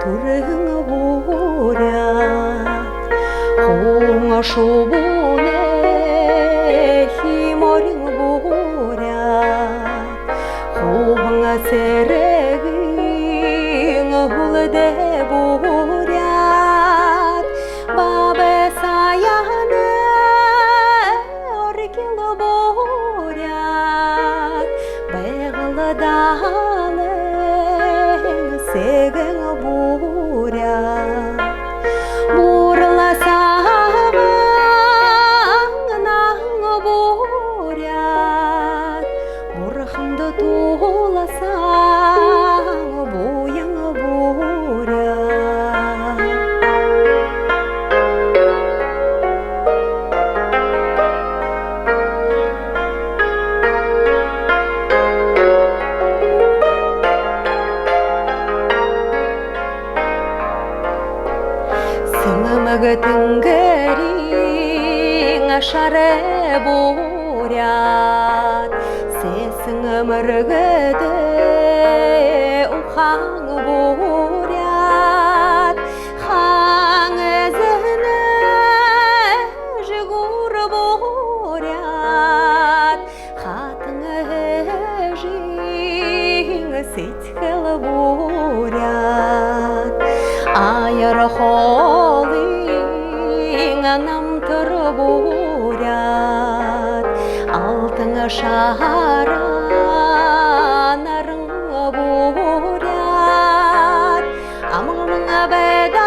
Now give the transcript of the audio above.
турың бурят, хоңа шубуне химорың бурят, хоңа серегің хулде бурят, бабе саяны оркил бурят, беғылы далың сегің бурят, бурласаң наң бурят, бурхымды туласаң бойың бурят. Сыңымығы түңгірің ашары бурят, сесіңіміргіді ұқаң бурят, хаң ізіні жігур бурят, хатыңы жиң сетхіл бурят, айыр холың намтыр бурят, алтыңы шаранарың бурят, амыңа бәді